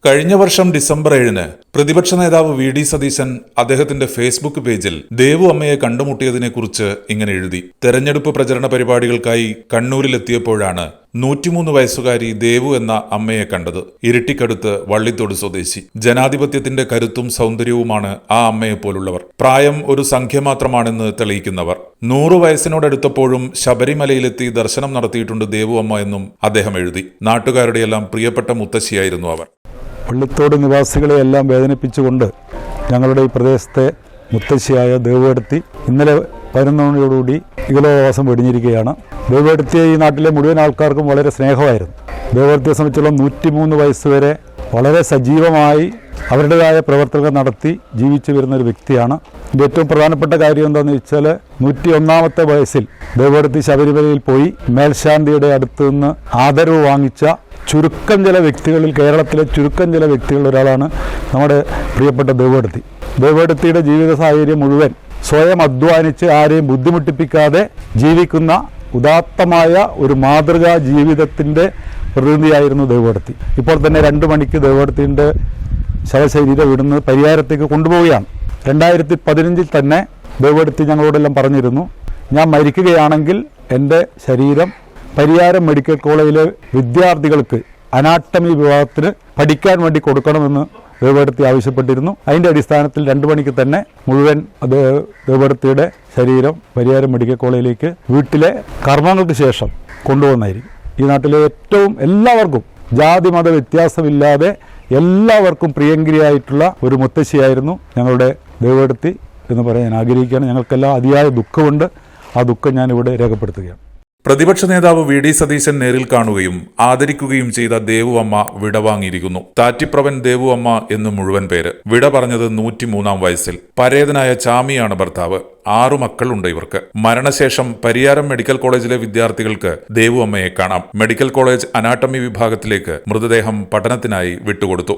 കഴിഞ്ഞ വർഷം ഡിസംബർ 7-ന് പ്രതിപക്ഷ നേതാവ് വി.ഡി. സതീശൻ അദ്ദേഹത്തിന്റെ ഫേസ്ബുക്ക് പേജിൽ ദേവു അമ്മയെ കണ്ടുമുട്ടിയതിനെക്കുറിച്ച് ഇങ്ങനെ എഴുതി. തെരഞ്ഞെടുപ്പ് പ്രചരണ പരിപാടികൾക്കായി കണ്ണൂരിലെത്തിയപ്പോഴാണ് 103 വയസ്സുകാരി ദേവു എന്ന അമ്മയെ കണ്ടത്. ഇരിട്ടിക്കടുത്ത് വള്ളിത്തോട് സ്വദേശി. ജനാധിപത്യത്തിന്റെ കരുത്തും സൗന്ദര്യവുമാണ് ആ അമ്മയെപ്പോലുള്ളവർ. പ്രായം ഒരു സംഖ്യ മാത്രമാണെന്ന് തെളിയിക്കുന്നവർ. 100 വയസ്സിനോടടുത്തപ്പോഴും ശബരിമലയിലെത്തി ദർശനം നടത്തിയിട്ടുണ്ട് ദേവു അമ്മ എന്നും അദ്ദേഹം എഴുതി. നാട്ടുകാരുടെയെല്ലാം പ്രിയപ്പെട്ട മുത്തശ്ശിയായിരുന്നു അവർ. വള്ളിത്തോട് നിവാസികളെ എല്ലാം വേദനിപ്പിച്ചുകൊണ്ട് ഞങ്ങളുടെ ഈ പ്രദേശത്തെ മുത്തശ്ശിയായ ദേവുവേടത്തി ഇന്നലെ 11 മണിയോടുകൂടി ഇഹലോകവാസം വെടിഞ്ഞിരിക്കുകയാണ്. ദേവുവേടത്തിയെ ഈ നാട്ടിലെ മുഴുവൻ ആൾക്കാർക്കും വളരെ സ്നേഹമായിരുന്നു. ദേവുവേടത്തിയെ സംബന്ധിച്ചോളം 103 വയസ്സ് വരെ വളരെ സജീവമായി അവരുടേതായ പ്രവർത്തനങ്ങൾ നടത്തി ജീവിച്ചു വരുന്ന ഒരു വ്യക്തിയാണ്. ഇതിൻ്റെ ഏറ്റവും പ്രധാനപ്പെട്ട കാര്യം എന്താണെന്ന് വെച്ചാൽ 101ാമത്തെ വയസ്സിൽ ദേവുവേടത്തി ശബരിമലയിൽ പോയി മേൽശാന്തിയുടെ അടുത്ത് നിന്ന് ആദരവ് വാങ്ങിച്ച ചുരുക്കം ചില വ്യക്തികളിൽ, കേരളത്തിലെ ചുരുക്കം ചില വ്യക്തികളിൽ ഒരാളാണ് നമ്മുടെ പ്രിയപ്പെട്ട ദേവുവേടത്തി. ദേവുവേടത്തിയുടെ ജീവിത സാഹചര്യം മുഴുവൻ സ്വയം അധ്വാനിച്ച് ആരെയും ബുദ്ധിമുട്ടിപ്പിക്കാതെ ജീവിക്കുന്ന ഉദാത്തമായ ഒരു മാതൃകാ ജീവിതത്തിൻ്റെ പ്രതിനിധിയായിരുന്നു ദേവുവേടത്തി. ഇപ്പോൾ തന്നെ 2 മണിക്ക് ദേവുവേടത്തിൻ്റെ ശവശരീരം ഇവിടുന്ന് പരിയാരത്തേക്ക് കൊണ്ടുപോവുകയാണ്. 2015 തന്നെ ദേവുവേടത്തി ഞങ്ങളോടെല്ലാം പറഞ്ഞിരുന്നു, ഞാൻ മരിക്കുകയാണെങ്കിൽ എൻ്റെ ശരീരം പരിയാരം മെഡിക്കൽ കോളേജിലെ വിദ്യാർത്ഥികൾക്ക് അനാട്ടമി വിഭാഗത്തിന് പഠിക്കാൻ വേണ്ടി കൊടുക്കണമെന്ന് ദേവുവേടത്തി ആവശ്യപ്പെട്ടിരുന്നു. അതിൻ്റെ അടിസ്ഥാനത്തിൽ 2 മണിക്ക് തന്നെ മുഴുവൻ ദേവുവേടത്തിയുടെ ശരീരം പരിയാരം മെഡിക്കൽ കോളേജിലേക്ക് വീട്ടിലെ കർമ്മങ്ങൾക്ക് ശേഷം കൊണ്ടുവന്നായിരിക്കും. ഈ നാട്ടിലെ ഏറ്റവും എല്ലാവർക്കും ജാതി മത വ്യത്യാസമില്ലാതെ എല്ലാവർക്കും പ്രിയങ്കരിയായിട്ടുള്ള ഒരു മുത്തശ്ശിയായിരുന്നു ഞങ്ങളുടെ ദേവുവേടത്തി എന്ന് പറയാൻ ഞാൻ ആഗ്രഹിക്കുകയാണ്. ഞങ്ങൾക്കെല്ലാം അതിയായ ദുഃഖമുണ്ട്. ആ ദുഃഖം ഞാനിവിടെ രേഖപ്പെടുത്തുകയാണ്. പ്രതിപക്ഷ നേതാവ് വി.ഡി. സതീശൻ നേരിൽ കാണുകയും ആദരിക്കുകയും ചെയ്ത ദേവു അമ്മ വിടവാങ്ങിയിരിക്കുന്നു. താറ്റിപ്രവൻ ദേവു അമ്മ എന്ന് മുഴുവൻ പേര്. വിട പറഞ്ഞത് 103ാം വയസ്സിൽ. പരേതനായ ചാമിയാണ് ഭർത്താവ്. 6 മക്കളുണ്ട് ഇവർക്ക്. മരണശേഷം പരിയാരം മെഡിക്കൽ കോളേജിലെ വിദ്യാർത്ഥികൾക്ക് ദേവു അമ്മയെ കാണാം. മെഡിക്കൽ കോളേജ് അനാട്ടമി വിഭാഗത്തിലേക്ക് മൃതദേഹം പഠനത്തിനായി വിട്ടുകൊടുത്തു.